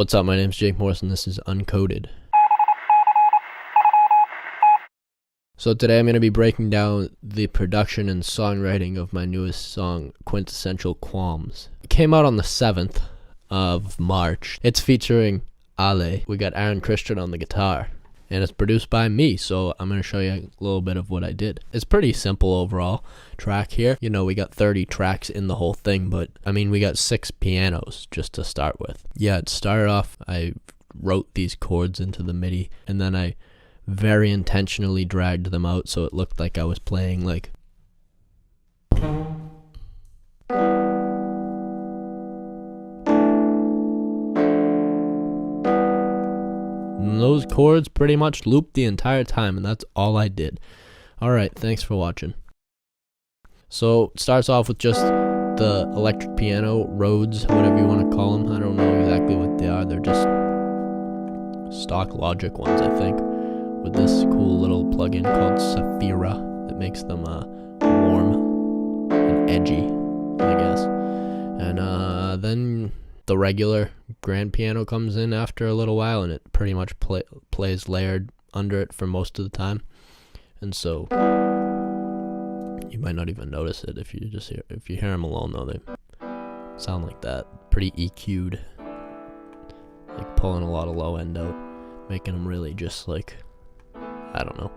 What's up, my name's Jake Morse and this is Uncoded. So today I'm going to be breaking down the production and songwriting of my newest song, Quintessential Qualms. It came out on the 7th of March. It's featuring Ale. We got Aaron Christian on the guitar. And it's produced by me, so I'm going to show you a little bit of what I did. It's pretty simple overall track here. You know, we got 30 tracks in the whole thing, but I mean, we got 6 pianos just to start with. Yeah, it started off, I wrote these chords into the MIDI, and then I very intentionally dragged them out so it looked like I was playing like... And those chords pretty much looped the entire time, and that's all I did. Alright, thanks for watching. So, it starts off with just the electric piano, Rhodes, whatever you want to call them. I don't know exactly what they are. They're just stock Logic ones, I think, with this cool little plugin called Saphira that makes them warm and edgy, I guess. And then the regular grand piano comes in after a little while, and it pretty much plays layered under it for most of the time. And so you might not even notice it if you hear them alone, though. They sound like that, pretty EQ'd, like pulling a lot of low end out, making them really just like, I don't know,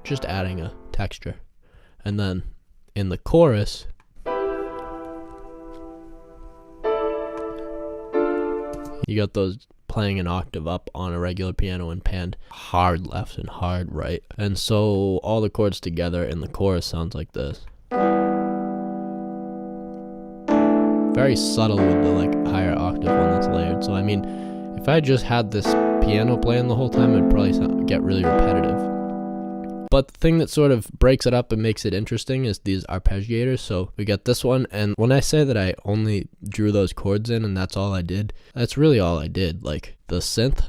just adding a texture. And then in the chorus, you got those playing an octave up on a regular piano and panned hard left and hard right. And so all the chords together in the chorus sounds like this. Very subtle with the like higher octave one that's layered. So I mean, if I just had this piano playing the whole time, it'd probably get really repetitive. But the thing that sort of breaks it up and makes it interesting is these arpeggiators. So we got this one, and when I say that I only drew those chords in and that's all I did, that's really all I did. Like the synth,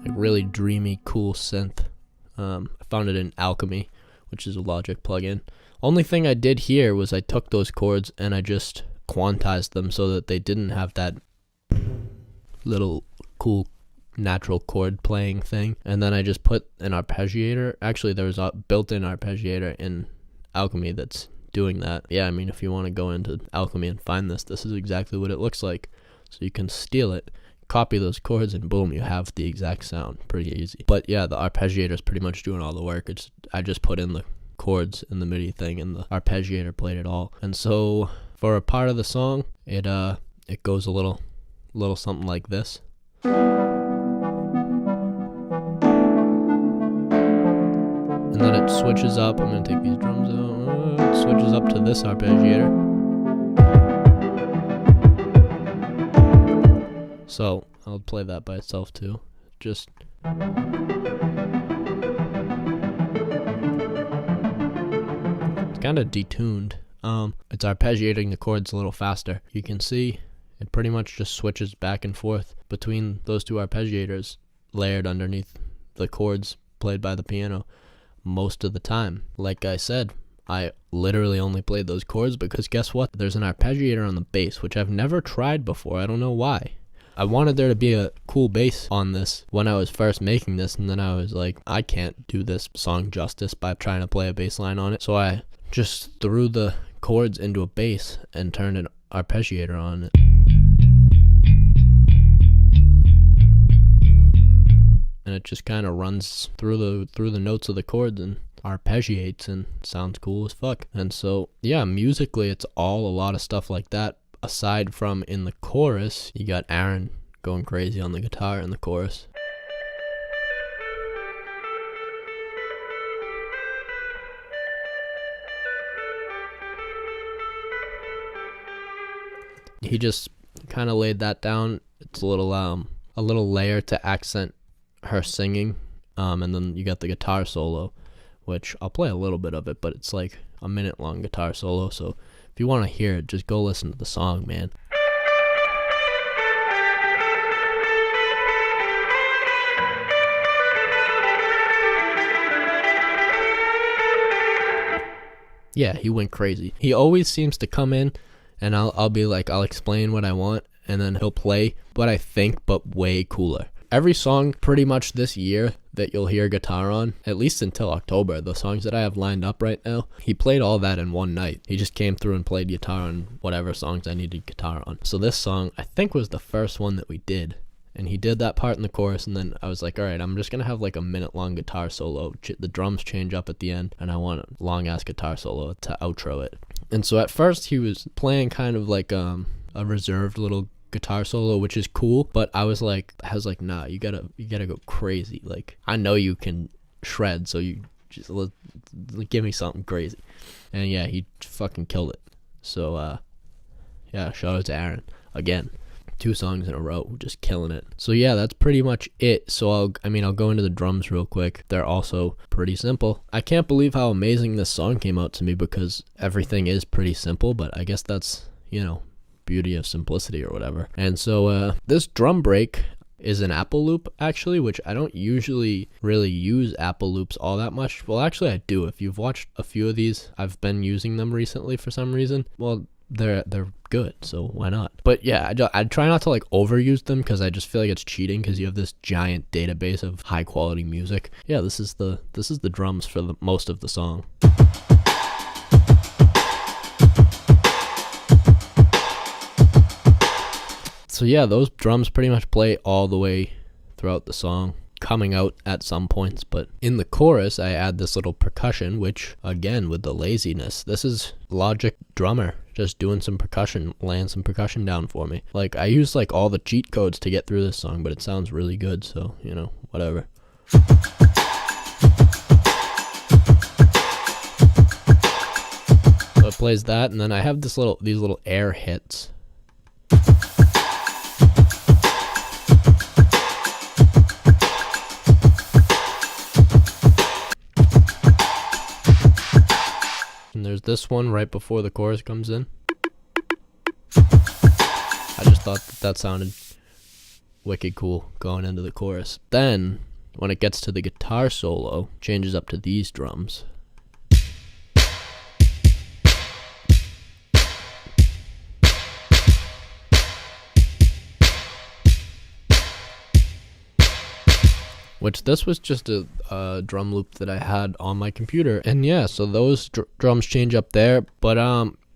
like really dreamy, cool synth. I found it in Alchemy, which is a Logic plugin. Only thing I did here was I took those chords and I just quantized them so that they didn't have that little cool natural chord playing thing, and then I just put an arpeggiator. Actually, there was a built-in arpeggiator in Alchemy that's doing that. Yeah, I mean, if you want to go into Alchemy and find this is exactly what it looks like. So you can steal it, copy those chords, and boom, you have the exact sound. Pretty easy. But yeah, the arpeggiator is pretty much doing all the work. I just put in the chords in the MIDI thing, and the arpeggiator played it all. And so for a part of the song, it goes a little something like this. And then it switches up. I'm going to take these drums out. It switches up to this arpeggiator. So I'll play that by itself too. Just it's kind of detuned. It's arpeggiating the chords a little faster. You can see it pretty much just switches back and forth between those two arpeggiators layered underneath the chords played by the piano most of the time. Like I said, I literally only played those chords because guess what? There's an arpeggiator on the bass, which I've never tried before. I don't know why. I wanted there to be a cool bass on this when I was first making this, and then I was like, I can't do this song justice by trying to play a bass line on it. So I just threw the chords into a bass and turned an arpeggiator on it. And it just kind of runs through the notes of the chords and arpeggiates and sounds cool as fuck. And so yeah, musically it's all a lot of stuff like that. Aside from in the chorus, you got Aaron going crazy on the guitar in the chorus. He just kind of laid that down. It's a little layer to accent her singing, and then you got the guitar solo, which I'll play a little bit of it, but it's like a minute long guitar solo, so if you want to hear it, just go listen to the song, man. Yeah, he went crazy. He always seems to come in and I'll be like, I'll explain what I want, and then he'll play what I think, but way cooler. Every song pretty much this year that you'll hear guitar on, at least until October, the songs that I have lined up right now, he played all that in one night. He just came through and played guitar on whatever songs I needed guitar on. So this song, I think, was the first one that we did. And he did that part in the chorus, and then I was like, all right, I'm just going to have like a minute-long guitar solo. The drums change up at the end, and I want a long-ass guitar solo to outro it. And so at first, he was playing kind of like a reserved little guitar solo, which is cool, but I was like, nah, you gotta go crazy. Like, I know you can shred, so you just give me something crazy. And yeah, he fucking killed it. So yeah, shout out to Aaron again. 2 songs in a row, just killing it. So yeah, that's pretty much it. So I'll go into the drums real quick. They're also pretty simple. I can't believe how amazing this song came out to me, because everything is pretty simple, but I guess that's, beauty of simplicity or whatever. And so this drum break is an Apple loop, actually, which I don't usually really use Apple loops all that much. Well, actually I do. If you've watched a few of these, I've been using them recently for some reason. Well, they're good, so why not? But yeah, I try not to like overuse them, because I just feel like it's cheating, because you have this giant database of high quality music. Yeah, this is the drums for the most of the song. So yeah, those drums pretty much play all the way throughout the song, coming out at some points, but in the chorus I add this little percussion, which again, with the laziness, this is Logic drummer just doing some percussion, laying some percussion down for me. Like, I use like all the cheat codes to get through this song, but it sounds really good, so whatever. So it plays that, and then I have these little air hits. And there's this one right before the chorus comes in. I just thought that sounded wicked cool going into the chorus. Then, when it gets to the guitar solo, changes up to these drums. Which this was just a drum loop that I had on my computer. And yeah, so those drums change up there. But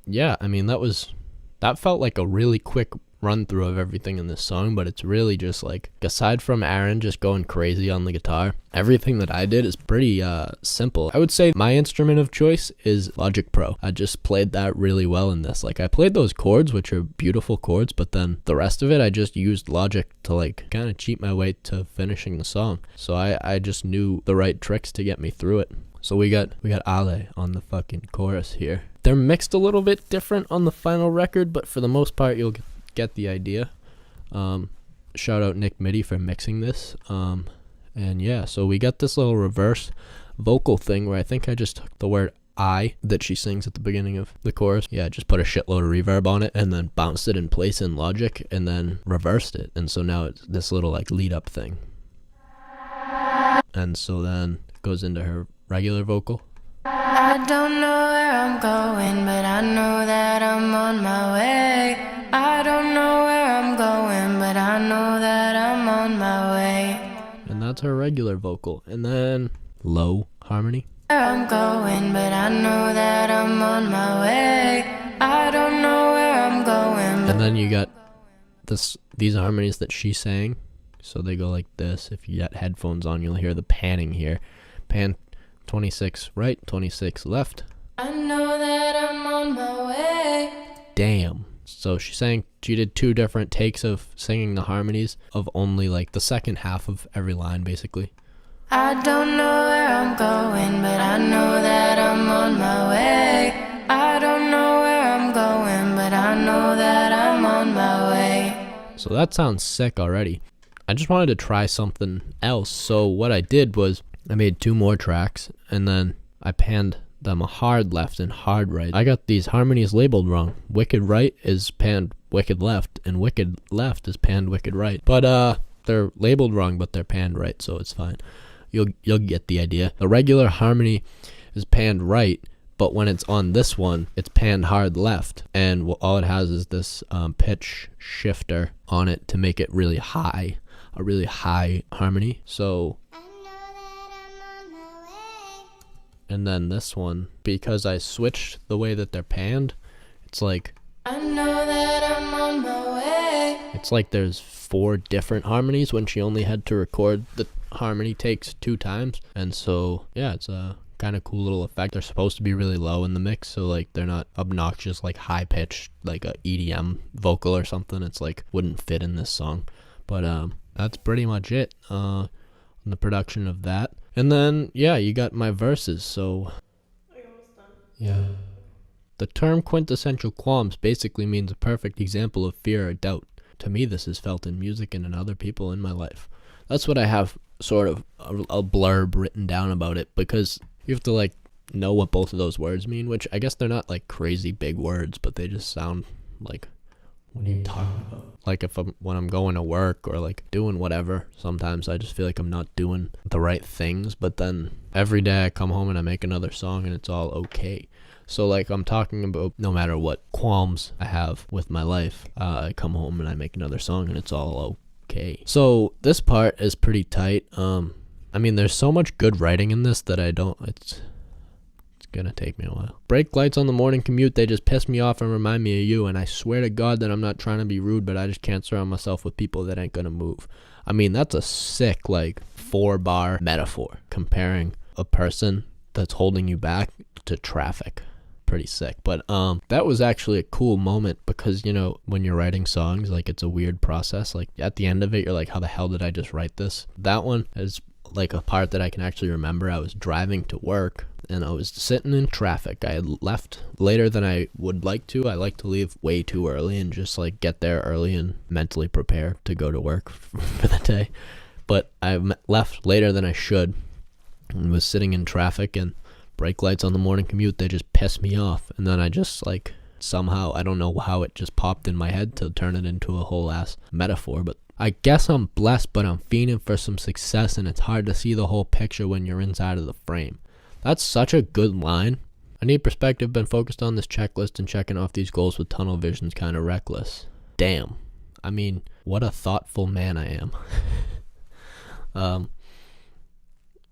yeah, that felt like a really quick run through of everything in this song, but it's really just like, aside from Aaron just going crazy on the guitar, everything that I did is pretty simple. I would say my instrument of choice is Logic Pro. I just played that really well in this. Like, I played those chords, which are beautiful chords, but then the rest of it I just used Logic to like kind of cheat my way to finishing the song. So I just knew the right tricks to get me through it. So we got Ale on the fucking chorus here. They're mixed a little bit different on the final record, but for the most part you'll get the idea. Shout out Nick Mitty for mixing this. And yeah, so we got this little reverse vocal thing where I think I just took the word I that she sings at the beginning of the chorus. Yeah, just put a shitload of reverb on it and then bounced it in place in Logic and then reversed it. And so now it's this little like lead up thing. And so then it goes into her regular vocal. I don't know where I'm going, but I know that I'm on my way. I don't know where I'm going, but I know that I'm on my way. And that's her regular vocal. And then low harmony. Where I'm going, but I know that I'm on my way. I don't know where I'm going. And then you got these harmonies that she sang. So they go like this. If you got headphones on, you'll hear the panning here. Pan 26 right, 26 left. I know that I'm on my way. Damn. So she did 2 different takes of singing the harmonies of only like the second half of every line, basically. I don't know where I'm going, but I know that I'm on my way. I don't know where I'm going, but I know that I'm on my way. So that sounds sick already. I just wanted to try something else. So what I did was I made 2 more tracks and then I panned them a hard left and hard right. I got these harmonies labeled wrong. Wicked right is panned wicked left and wicked left is panned wicked right. But they're labeled wrong, but they're panned right, so it's fine. You'll get the idea. The regular harmony is panned right, but when it's on this one, it's panned hard left, and all it has is this pitch shifter on it to make it really high, a really high harmony. So, and then this one, because I switched the way that they're panned, it's like, I know that I'm on my way. it's like there's 4 different harmonies when she only had to record the harmony takes 2 times. And so, yeah, it's a kind of cool little effect. They're supposed to be really low in the mix, so like they're not obnoxious, like high pitched, like a EDM vocal or something. It's like wouldn't fit in this song. But that's pretty much it on the production of that. And then, yeah, you got my verses. So, Are you almost done? yeah. The term quintessential qualms basically means a perfect example of fear or doubt. To me, this is felt in music and in other people in my life. That's what I have sort of a blurb written down about it, because you have to like know what both of those words mean, which I guess they're not like crazy big words, but they just sound like, what are you talking about? Like when I'm going to work or like doing whatever, sometimes I just feel like I'm not doing the right things, but then every day I come home and I make another song and it's all okay. So like I'm talking about no matter what qualms I have with my life, I come home and I make another song and it's all okay. So this part is pretty tight. I mean, there's so much good writing in this that it's gonna take me a while. Brake lights on the morning commute, they just piss me off and remind me of you, and I swear to God that I'm not trying to be rude, but I just can't surround myself with people that ain't gonna move. I mean, that's a sick like 4-bar metaphor comparing a person that's holding you back to traffic. Pretty sick. But that was actually a cool moment, because you know when you're writing songs, like it's a weird process. Like at the end of it, you're like, how the hell did I just write this? That one is like a part that I can actually remember. I was driving to work and I was sitting in traffic. I had left later than I would like to. I like to leave way too early and just like get there early and mentally prepare to go to work for the day. But I left later than I should and was sitting in traffic, and brake lights on the morning commute, they just piss me off. And then I just like somehow, I don't know how it just popped in my head to turn it into a whole ass metaphor, but I guess I'm blessed, but I'm fiending for some success, and it's hard to see the whole picture when you're inside of the frame. That's such a good line. I need perspective, been focused on this checklist and checking off these goals with tunnel vision's kind of reckless. Damn. I mean, what a thoughtful man I am.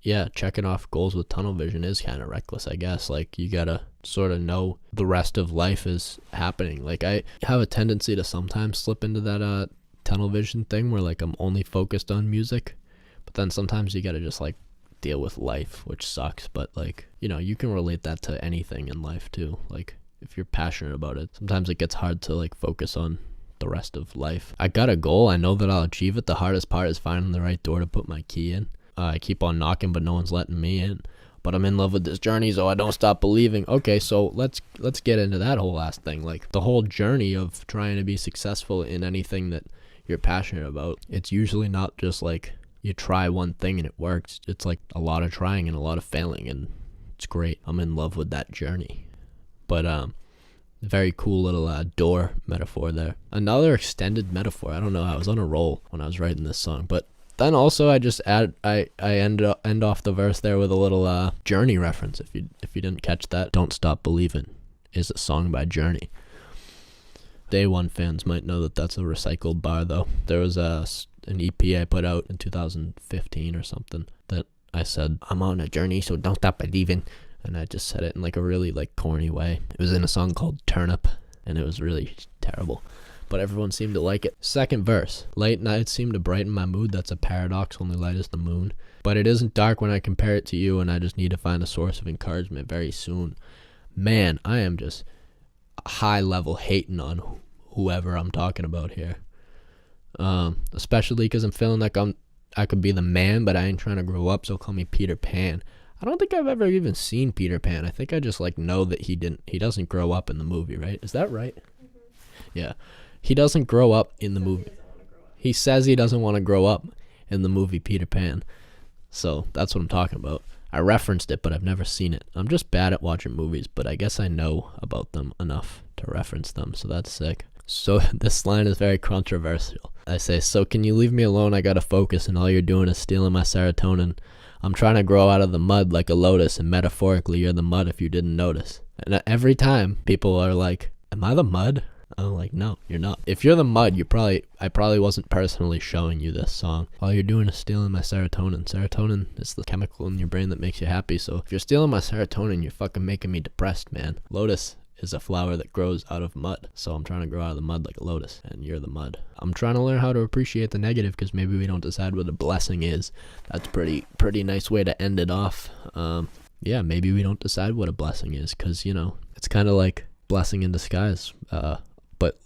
Yeah, checking off goals with tunnel vision is kind of reckless, I guess. Like, you gotta sort of know the rest of life is happening. Like, I have a tendency to sometimes slip into that tunnel vision thing where, like, I'm only focused on music. But then sometimes you gotta just, like, deal with life, which sucks. But, like, you know, you can relate that to anything in life, too. Like, if you're passionate about it, sometimes it gets hard to, like, focus on the rest of life. I got a goal. I know that I'll achieve it. The hardest part is finding the right door to put my key in. I keep on knocking, but no one's letting me in. But I'm in love with this journey, so I don't stop believing. Okay, so let's get into that whole last thing. Like, the whole journey of trying to be successful in anything that you're passionate about. It's usually not just like you try one thing and it works. It's like a lot of trying and a lot of failing, and it's great. I'm in love with that journey. But very cool little door metaphor there. Another extended metaphor. I don't know. I was on a roll when I was writing this song, but then also I just end off the verse there with a little Journey reference. If you didn't catch that, Don't Stop Believin' is a song by Journey. Day One fans might know that that's a recycled bar, though. There was an EP I put out in 2015 or something that I said, I'm on a journey, so don't stop believing. And I just said it in like a really like corny way. It was in a song called Turnip, and it was really terrible. But everyone seemed to like it. Second verse. Late nights seem to brighten my mood. That's a paradox, only light is the moon. But it isn't dark when I compare it to you, and I just need to find a source of encouragement very soon. Man, I am just high level hating on whoever I'm talking about here. Especially because I'm feeling like I could be the man, but I ain't trying to grow up, so call me Peter Pan. I don't think I've ever even seen Peter Pan. I think I just like know that he doesn't grow up in the movie, right? Is that right? Mm-hmm. Yeah. He doesn't grow up in the movie. He says he doesn't want to grow up in the movie Peter Pan. So that's what I'm talking about. I referenced it, but I've never seen it. I'm just bad at watching movies, but I guess I know about them enough to reference them, so that's sick. So this line is very controversial. I say, so can you leave me alone? I gotta focus and all you're doing is stealing my serotonin. I'm trying to grow out of the mud like a lotus, and metaphorically you're the mud if you didn't notice. And every time people are like, am I the mud? I'm like, no, you're not. If you're the mud, I probably wasn't personally showing you this song. All you're doing is stealing my serotonin. Serotonin is the chemical in your brain that makes you happy. So if you're stealing my serotonin, you're fucking making me depressed, man. Lotus is a flower that grows out of mud. So I'm trying to grow out of the mud like a lotus, and you're the mud. I'm trying to learn how to appreciate the negative, because maybe we don't decide what a blessing is. That's pretty nice way to end it off. Yeah, maybe we don't decide what a blessing is, because, you know, it's kind of like blessing in disguise. But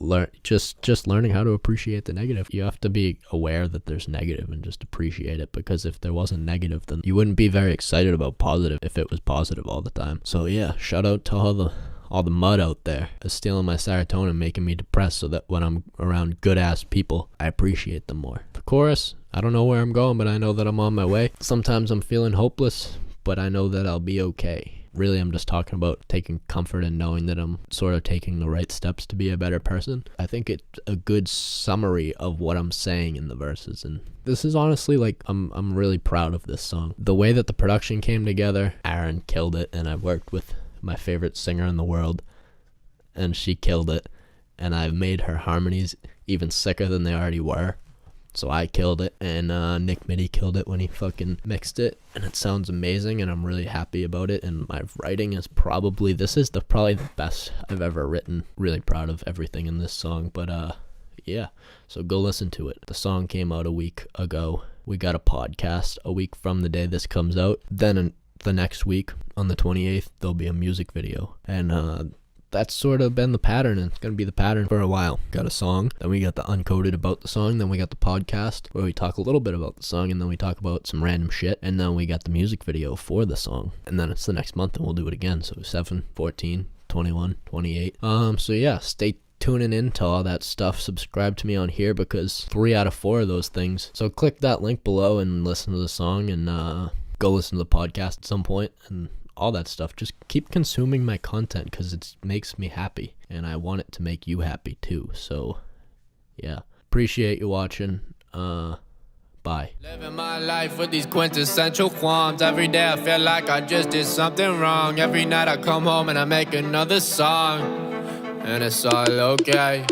just learning how to appreciate the negative. You have to be aware that there's negative and just appreciate it, because if there wasn't negative, then you wouldn't be very excited about positive if it was positive all the time. So yeah, shout out to all the mud out there is stealing my serotonin, making me depressed, so that when I'm around good ass people, I appreciate them more. The chorus, I don't know where I'm going, but I know that I'm on my way. Sometimes I'm feeling hopeless, but I know that I'll be okay. Really, I'm just talking about taking comfort and knowing that I'm sort of taking the right steps to be a better person. I think it's a good summary of what I'm saying in the verses, and this is honestly, like, I'm really proud of this song. The way that the production came together, Aaron killed it, and I worked with my favorite singer in the world, and she killed it, and I've made her harmonies even sicker than they already were. So I killed it, and Nick Mitty killed it when he fucking mixed it, and it sounds amazing, and I'm really happy about it. And my writing is probably the best I've ever written. Really proud of everything in this song, but yeah, so go listen to it. The song came out a week ago. We got a podcast a week from the day this comes out. Then the next week, on the 28th, there'll be a music video, and that's sort of been the pattern, and it's going to be the pattern for a while. Got a song, then we got the Uncoded about the song, then we got the podcast where we talk a little bit about the song, and then we talk about some random shit, and then we got the music video for the song, and then it's the next month and we'll do it again. So 7, 14, 21, 28. So yeah, stay tuning in to all that stuff. Subscribe to me on here, because 3 out of 4 of those things. So click that link below and listen to the song, and go listen to the podcast at some point, and all that stuff. Just keep consuming my content, because it makes me happy, and I want it to make you happy too. So yeah, appreciate you watching. Bye. Living my life with these quintessential qualms. Every day I feel like I just did something wrong. Every night I come home and I make another song, and it's all okay.